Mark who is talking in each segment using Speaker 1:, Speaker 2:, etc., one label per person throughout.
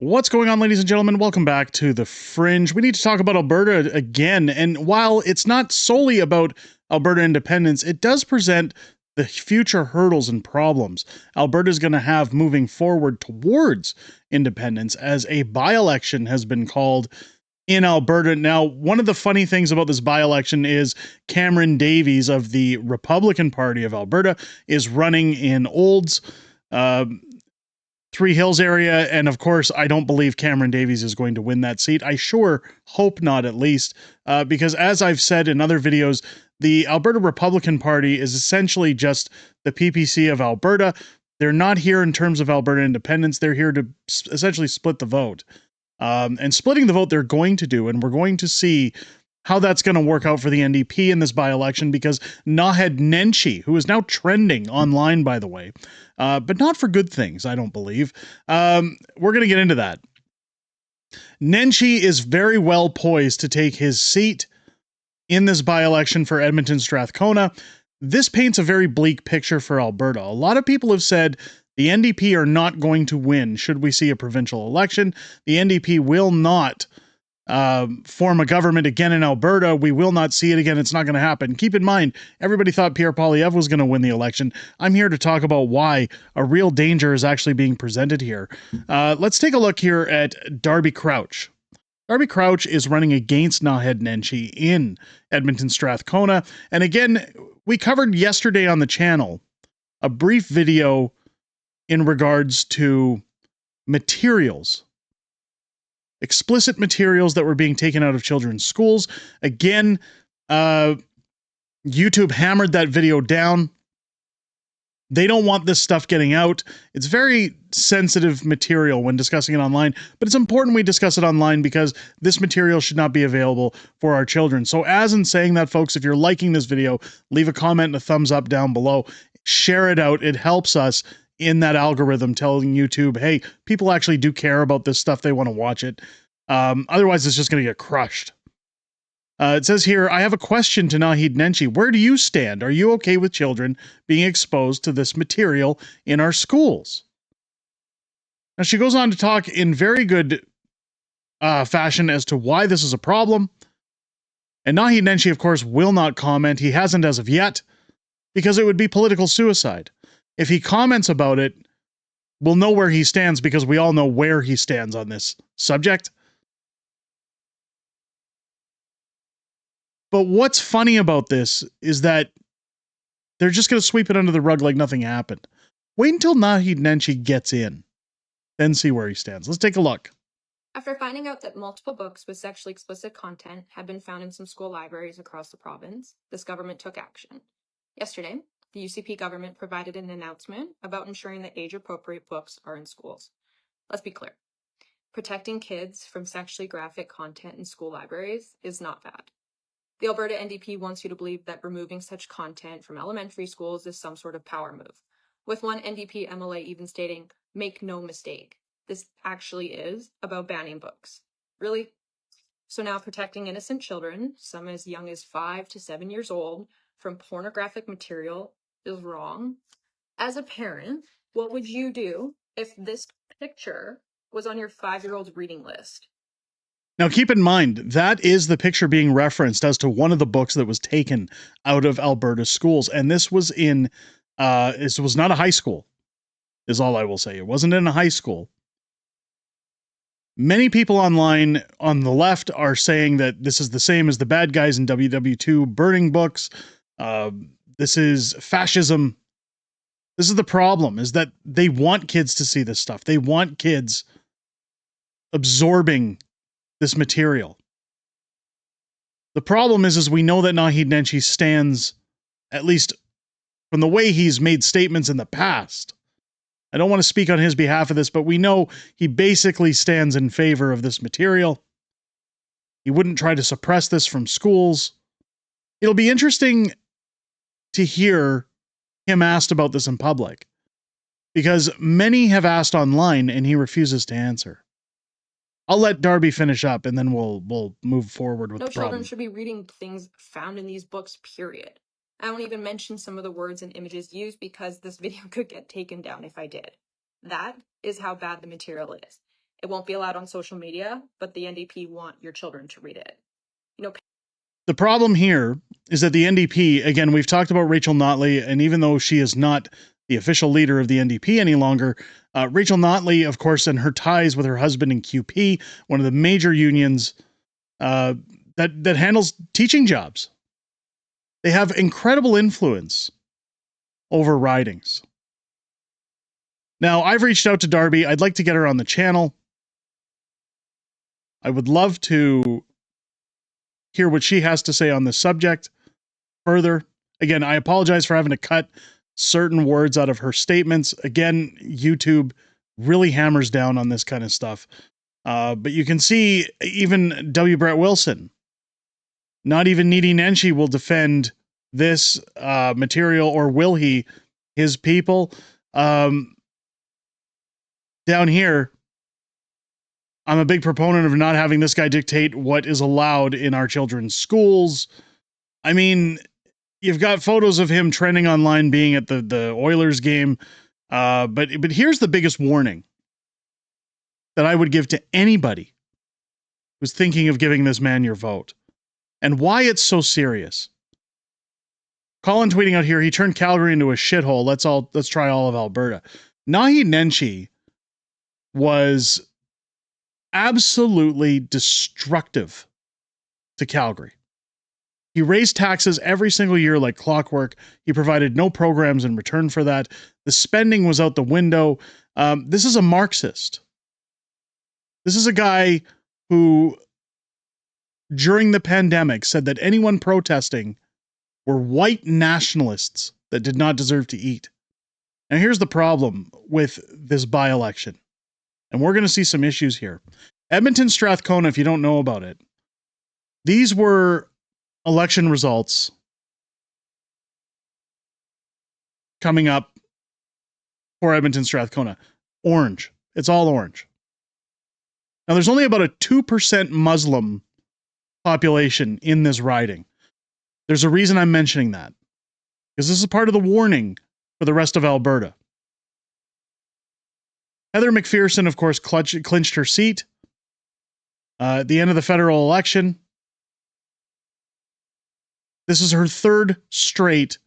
Speaker 1: What's going on, ladies and gentlemen? Welcome back to the Fringe. We need to talk about Alberta again. And while it's not solely about Alberta independence, it does present the future hurdles and problems Alberta is going to have moving forward towards independence, as a by-election has been called in Alberta. Now, one of the funny things about this by-election is Cameron Davies of the Republican Party of Alberta is running in Olds. Three Hills area, and of course, I don't believe Cameron Davies is going to win that seat. I sure hope not, at least, because as I've said in other videos, the Alberta Republican Party is essentially just the PPC of Alberta. They're not here in terms of Alberta independence. They're here to essentially split the vote. And splitting the vote they're going to do, and we're going to see how that's going to work out for the NDP in this by-election, because Naheed Nenshi, who is now trending online, by the way, but not for good things, I don't believe. We're going to get into that. Nenshi is very well poised to take his seat in this by-election for Edmonton Strathcona. This paints a very bleak picture for Alberta. A lot of people have said the NDP are not going to win should we see a provincial election. The NDP will not form a government again in Alberta. We will not see it again. It's not going to happen. Keep in mind, everybody thought Pierre Poilievre was going to win the election. I'm here to talk about why a real danger is actually being presented here. Let's take a look here at Darby Crouch. Darby Crouch is running against Naheed Nenshi in Edmonton Strathcona. And again, we covered yesterday on the channel a brief video in regards to materials, explicit materials that were being taken out of children's schools. Again, YouTube hammered that video down. They don't want this stuff getting out. It's very sensitive material when discussing it online, but it's important we discuss it online because this material should not be available for our children. So as in saying that, folks, if you're liking this video, leave a comment and a thumbs up down below. Share it out. It helps us in that algorithm telling YouTube, hey, people actually do care about this stuff. They want to watch it. Otherwise, it's just going to get crushed. It says here, I have a question to Naheed Nenshi. Where do you stand? Are you okay with children being exposed to this material in our schools? Now, she goes on to talk in very good fashion as to why this is a problem. And Naheed Nenshi, of course, will not comment. He hasn't as of yet, because it would be political suicide. If he comments about it, we'll know where he stands, because we all know where he stands on this subject. But what's funny about this is that they're just going to sweep it under the rug like nothing happened. Wait until Naheed Nenshi gets in, then see where he stands. Let's take a look.
Speaker 2: After finding out that multiple books with sexually explicit content had been found in some school libraries across the province, this government took action. Yesterday, the UCP government provided an announcement about ensuring that age-appropriate books are in schools. Let's be clear. Protecting kids from sexually graphic content in school libraries is not bad. The Alberta NDP wants you to believe that removing such content from elementary schools is some sort of power move, with one NDP MLA even stating, "Make no mistake, this actually is about banning books." Really? So now protecting innocent children, some as young as 5 to 7 years old, from pornographic material is wrong. As a parent, what would you do if this picture was on your 5-year-old's reading list?
Speaker 1: Now, keep in mind, that is the picture being referenced as to one of the books that was taken out of Alberta schools. And this was in, this was not a high school, is all I will say. It wasn't in a high school. Many people online on the left are saying that this is the same as the bad guys in WW2 burning books. This is fascism. This is the problem, is that they want kids to see this stuff. They want kids absorbing this material. The problem is we know that Naheed Nenshi stands, at least from the way he's made statements in the past. I don't want to speak on his behalf of this, but we know he basically stands in favor of this material. He wouldn't try to suppress this from schools. It'll be interesting to hear him asked about this in public, because many have asked online and he refuses to answer. I'll let Darby finish up, and then we'll move forward with
Speaker 2: No
Speaker 1: the problem.
Speaker 2: children should be reading things found in these books, period. I won't even mention some of the words and images used because this video could get taken down if I did. That is how bad the material is. It won't be allowed on social media, but the NDP want your children to read it. You know,
Speaker 1: the problem here is that the NDP, again, we've talked about Rachel Notley, and even though she is not the official leader of the NDP any longer, Rachel Notley, of course, and her ties with her husband in QP, one of the major unions that handles teaching jobs. They have incredible influence over ridings. Now, I've reached out to Darby. I'd like to get her on the channel. I would love to hear what she has to say on this subject further. Again, I apologize for having to cut certain words out of her statements. Again, YouTube really hammers down on this kind of stuff. But you can see even W. Brett Wilson, not even Needy Nenshi, will defend this material, or will he? His people. Down here, I'm a big proponent of not having this guy dictate what is allowed in our children's schools. I mean, you've got photos of him trending online being at the Oilers game. But here's the biggest warning that I would give to anybody who's thinking of giving this man your vote, and why it's so serious. Colin tweeting out here, he turned Calgary into a shithole. Let's try all of Alberta. Naheed Nenshi was absolutely destructive to Calgary. He raised taxes every single year like clockwork. He provided no programs in return for that. The spending was out the window. This is a Marxist. This is a guy who, during the pandemic, said that anyone protesting were white nationalists that did not deserve to eat. Now, here's the problem with this by-election, and we're going to see some issues here. Edmonton Strathcona, if you don't know about it, these were election results coming up for Edmonton Strathcona. Orange. It's all orange. Now, there's only about a 2% Muslim population in this riding. There's a reason I'm mentioning that, because this is part of the warning for the rest of Alberta. Heather McPherson, of course, clinched her seat at the end of the federal election. This is her third straight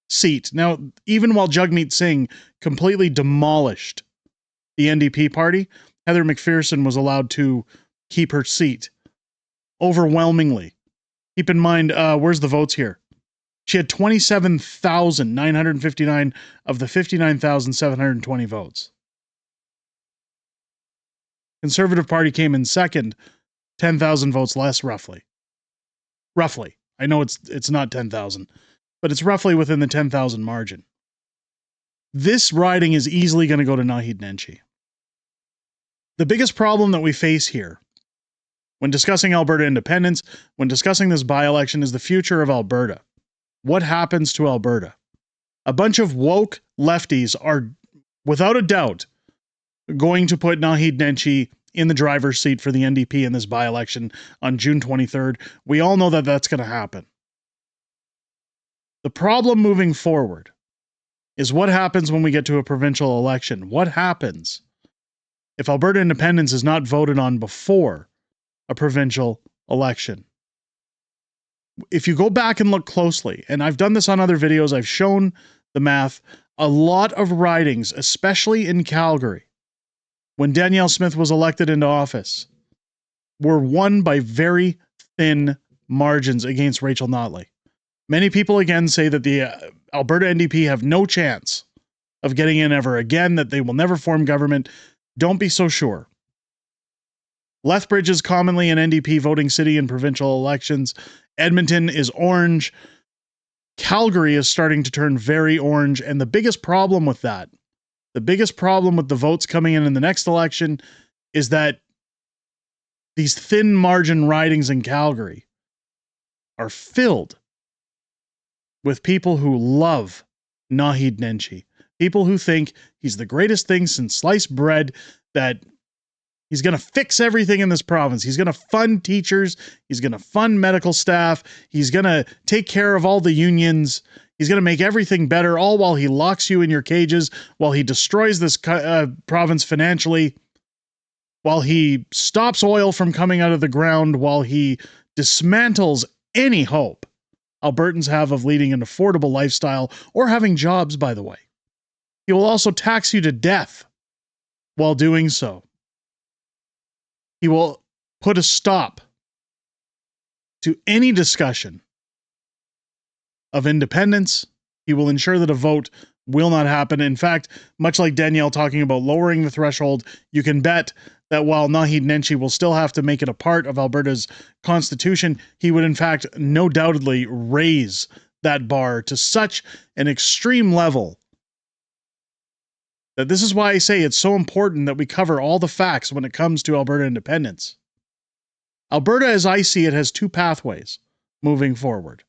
Speaker 1: seat. Now, even while Jagmeet Singh completely demolished the NDP party, Heather McPherson was allowed to keep her seat overwhelmingly. Keep in mind, where's the votes here? She had 27,959 of the 59,720 votes. Conservative Party came in second, 10,000 votes less, roughly. Roughly. I know it's not 10,000, but it's roughly within the 10,000 margin. This riding is easily going to go to Naheed Nenshi. The biggest problem that we face here, when discussing Alberta independence, when discussing this by-election, is the future of Alberta. What happens to Alberta? A bunch of woke lefties are, without a doubt, going to put Naheed Nenshi in the driver's seat for the NDP in this by-election on June 23rd. We all know that that's going to happen. The problem moving forward is what happens when we get to a provincial election. What happens if Alberta independence is not voted on before a provincial election? If you go back and look closely, and I've done this on other videos, I've shown the math, a lot of ridings, especially in Calgary, when Danielle Smith was elected into office, were won by very thin margins against Rachel Notley. Many people again say that the Alberta NDP have no chance of getting in ever again, that they will never form government. Don't be so sure. Lethbridge is commonly an NDP voting city in provincial elections. Edmonton is orange. Calgary is starting to turn very orange. And the biggest problem with that, the biggest problem with the votes coming in the next election, is that these thin margin ridings in Calgary are filled with people who love Naheed Nenshi. People who think he's the greatest thing since sliced bread, that he's going to fix everything in this province. He's going to fund teachers. He's going to fund medical staff. He's going to take care of all the unions. He's going to make everything better, all while he locks you in your cages, while he destroys this province financially. while he stops oil from coming out of the ground, while he dismantles any hope Albertans have of leading an affordable lifestyle or having jobs, by the way. He will also tax you to death while doing so. He will put a stop to any discussion of independence. He will ensure that a vote will not happen. In fact, much like Danielle talking about lowering the threshold, you can bet that while Naheed Nenshi will still have to make it a part of Alberta's constitution, he would in fact no doubtedly raise that bar to such an extreme level that this is why I say it's so important that we cover all the facts when it comes to Alberta independence. Alberta, as I see it, has two pathways moving forward.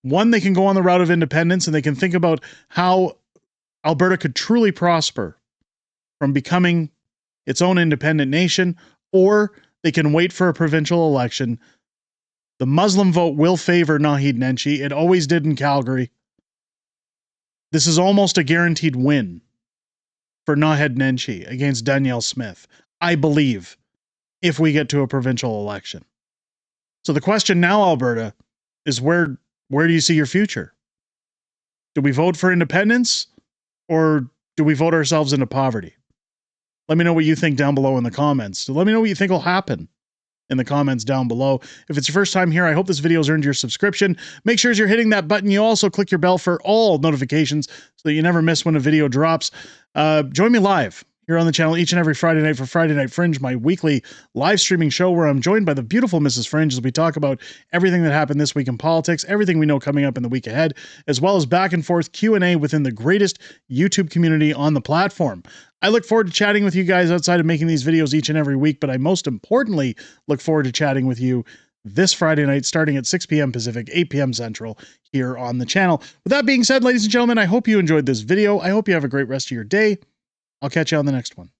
Speaker 1: One, they can go on the route of independence and they can think about how Alberta could truly prosper from becoming its own independent nation, or they can wait for a provincial election. The Muslim vote will favor Naheed Nenshi. It always did in Calgary. This is almost a guaranteed win for Naheed Nenshi against Danielle Smith, I believe, if we get to a provincial election. So the question now, Alberta, is where do you see your future? Do we vote for independence, or do we vote ourselves into poverty? Let me know what you think down below in the comments. Let me know what you think will happen in the comments down below. If it's your first time here, I hope this video has earned your subscription. Make sure as you're hitting that button, you also click your bell for all notifications so that you never miss when a video drops. Join me live here on the channel each and every Friday night for Friday Night Fringe, my weekly live streaming show where I'm joined by the beautiful Mrs. Fringe as we talk about everything that happened this week in politics, everything we know coming up in the week ahead, as well as back and forth Q&A within the greatest YouTube community on the platform. I look forward to chatting with you guys outside of making these videos each and every week, but I most importantly look forward to chatting with you this Friday night starting at 6 p.m. Pacific, 8 p.m. Central here on the channel. With that being said, ladies and gentlemen, I hope you enjoyed this video. I hope you have a great rest of your day. I'll catch you on the next one.